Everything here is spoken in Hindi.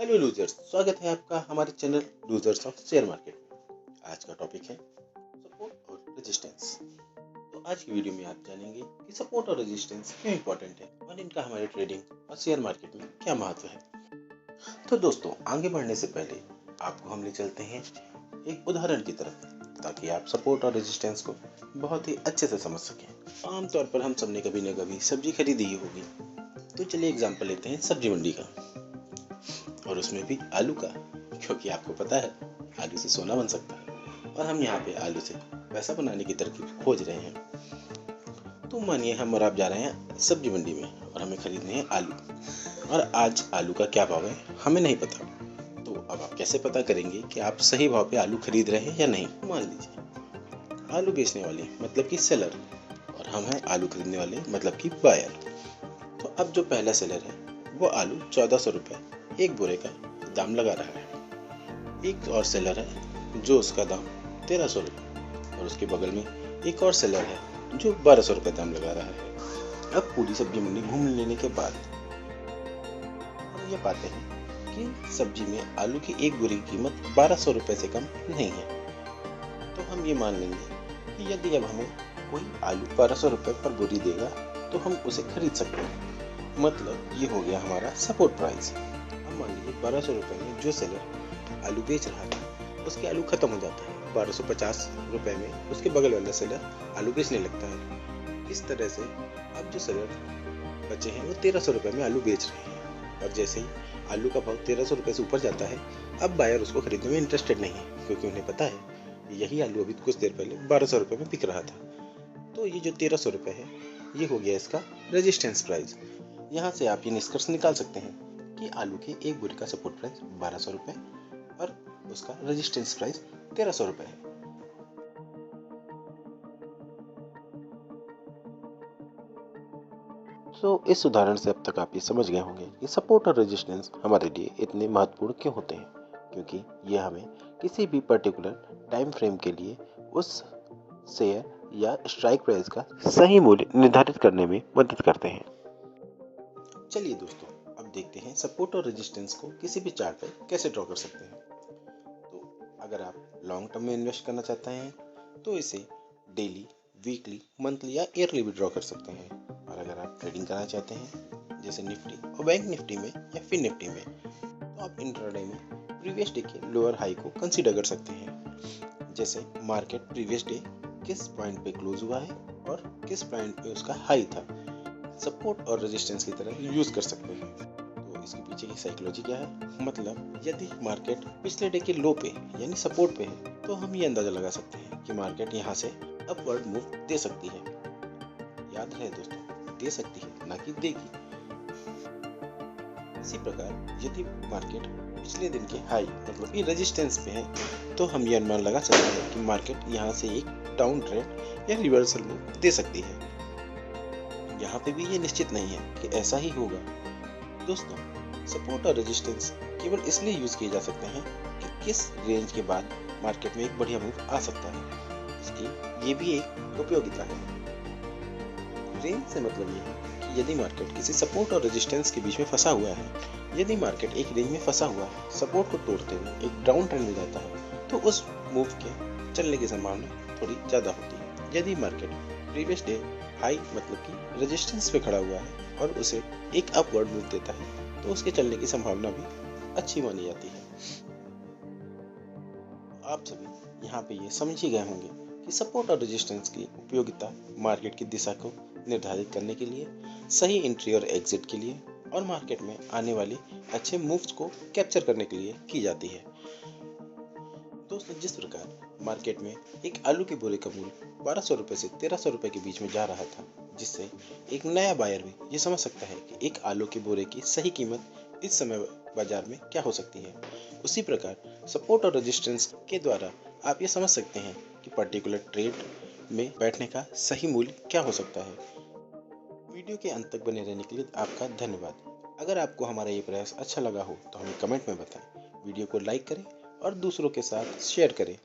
हेलो लूजर्स, स्वागत है आपका हमारे channel losers of share market में। आज का टॉपिक है सपोर्ट और रेजिस्टेंस। तो आज की वीडियो में आप जानेंगे कि सपोर्ट और रेजिस्टेंस क्यों इंपॉर्टेंट है और इनका हमारे ट्रेडिंग और शेयर मार्केट में क्या महत्व है। तो दोस्तों, आगे बढ़ने से पहले आपको हम ले चलते हैं एक उदाहरण की तरफ, ताकि आप सपोर्ट और रेजिस्टेंस को बहुत ही अच्छे से समझ सकें। आमतौर पर हम सबने कभी न कभी सब्जी खरीदी ही होगी, तो चलिए एग्जाम्पल लेते हैं सब्जी मंडी का, और उसमें भी आलू का, क्योंकि आपको पता है आलू से सोना बन सकता है और हम यहाँ पे आलू से पैसा बनाने की तरकीब खोज रहे हैं। तो मानिए हम और आप जा रहे हैं सब्जी मंडी में और हमें खरीदने हैं आलू, और आज आलू का क्या भाव है हमें नहीं पता। तो अब आप कैसे पता करेंगे कि आप सही भाव पे आलू खरीद रहे हैं या नहीं। मान लीजिए आलू बेचने वाले मतलब कि सेलर और हम हैं आलू खरीदने वाले मतलब कि बायर। तो अब जो पहला सेलर है वो आलू 1400 रुपये एक बोरे का दाम लगा रहा है। एक और सेलर है जो उसका दाम 1300 रुपये, और उसके बगल में एक और सेलर है जो 1200 रुपये दाम लगा रहा है। अब पूरी सब्जी मंडी घूम लेने के बाद हम ये पाते हैं कि सब्जी में आलू की एक बोरी की कीमत 1200 रुपये से कम नहीं है। तो हम ये मान लेंगे कि यदि अब हमें कोई आलू 1200 रुपये पर बोरी देगा तो हम उसे खरीद सकते हैं। मतलब ये हो गया हमारा सपोर्ट प्राइस। मान लीजिए 1200 रुपये में जो सेलर आलू बेच रहा था उसके आलू खत्म हो जाता है, 1250 रुपये में उसके बगल वाला सेलर आलू बेचने लगता है। इस तरह से अब जो सेलर बचे हैं वो 1300 रुपये में आलू बेच रहे हैं, और जैसे ही आलू का भाव 1300 रुपये से ऊपर जाता है अब बायर उसको खरीदने में इंटरेस्टेड नहीं है, क्योंकि उन्हें पता है यही आलू अभी कुछ देर पहले 1200 रुपये में बिक रहा था। तो ये जो 1300 रुपये है ये हो गया इसका रेजिस्टेंस प्राइस। यहाँ से आप ये निष्कर्ष निकाल सकते हैं कि आलू के एक बोरी का सपोर्ट प्राइस 1200 रुपये और उसका रेजिस्टेंस प्राइस 1300 रुपये है। इस उदाहरण से अब तक आप ये समझ गए होंगे कि सपोर्ट और रेजिस्टेंस हमारे लिए इतने महत्वपूर्ण क्यों होते हैं, क्योंकि ये हमें किसी भी पर्टिकुलर टाइम फ्रेम के लिए उस शेयर या स्ट्राइक प्राइस का सही मूल्य निर्धारित करने में मदद करते हैं। चलिए दोस्तों, अब देखते हैं सपोर्ट और रेजिस्टेंस को किसी भी चार्ट पर कैसे ड्रॉ कर सकते हैं। तो अगर आप लॉन्ग टर्म में इन्वेस्ट करना चाहते हैं तो इसे डेली, वीकली, मंथली या ईयरली भी ड्रॉ कर सकते हैं। और अगर आप ट्रेडिंग करना चाहते हैं जैसे निफ्टी और बैंक निफ्टी में या फिर निफ्टी में, तो आप इंट्राडे में प्रीवियस डे के लोअर हाई को कंसीडर कर सकते हैं। जैसे मार्केट प्रीवियस डे किस पॉइंट पे क्लोज हुआ है और किस पॉइंट पे उसका हाई था, सपोर्ट और रेजिस्टेंस की तरह यूज कर सकते हैं। तो इसके पीछे की साइकोलॉजी क्या है, मतलब यदि मार्केट पिछले डे के लो पे यानी सपोर्ट पे है तो हम ये अंदाजा लगा सकते हैं कि मार्केट यहाँ से अपवर्ड मूव दे सकती है। याद रहे दोस्तों, दे सकती है ना कि देगी। इसी प्रकार यदि मार्केट पिछले दिन के हाई मतलब कि रेजिस्टेंस पे है तो हम ये अनुमान लगा सकते हैं कि मार्केट यहाँ से एक डाउन ट्रेंड या रिवर्सल मूव दे सकती है। यहाँ पे भी ये निश्चित नहीं है कि ऐसा ही होगा। दोस्तों, सपोर्ट और रेजिस्टेंस केवल इसलिए यूज किए जा सकते हैं कि किस रेंज के बाद मार्केट में एक बढ़िया मूव आ सकता है। इसकी ये भी एक उपयोगिता है। रेंज से मतलब ये है कि यदि मार्केट किसी सपोर्ट और रेजिस्टेंस के बीच में फंसा हुआ है, यदि मार्केट एक रेंज में फंसा हुआ है, सपोर्ट को तोड़ते हुए एक डाउन ट्रेंड में जाता है तो उस मूव के चलने की संभावना थोड़ी ज्यादा होती है। यदि मार्केट प्रीवियस डे हाई मतलब कि रेजिस्टेंस पे खड़ा हुआ है और उसे एक अपवर्ड मूव देता है तो उसके चलने की संभावना भी अच्छी मानी जाती है। आप सभी यहाँ पे ये समझ ही गए होंगे कि सपोर्ट और रेजिस्टेंस की उपयोगिता मार्केट की दिशा को निर्धारित करने के लिए, सही एंट्री और एग्जिट के लिए और मार्केट में आने वाले अच्छे मूव्स को कैप्चर करने के लिए की जाती है। दोस्तों, जिस प्रकार मार्केट में एक आलू के बोरे का मूल्य 1200 रुपये से 1300 रुपये के बीच में जा रहा था, जिससे एक नया बायर भी ये समझ सकता है कि एक आलू के बोरे की सही कीमत इस समय बाजार में क्या हो सकती है, उसी प्रकार सपोर्ट और रेजिस्टेंस के द्वारा आप ये समझ सकते हैं कि पर्टिकुलर ट्रेड में बैठने का सही मूल्य क्या हो सकता है। वीडियो के अंत तक बने रहने के लिए आपका धन्यवाद। अगर आपको हमारा ये प्रयास अच्छा लगा हो तो हमें कमेंट में बताएं, वीडियो को लाइक करें और दूसरों के साथ शेयर करें।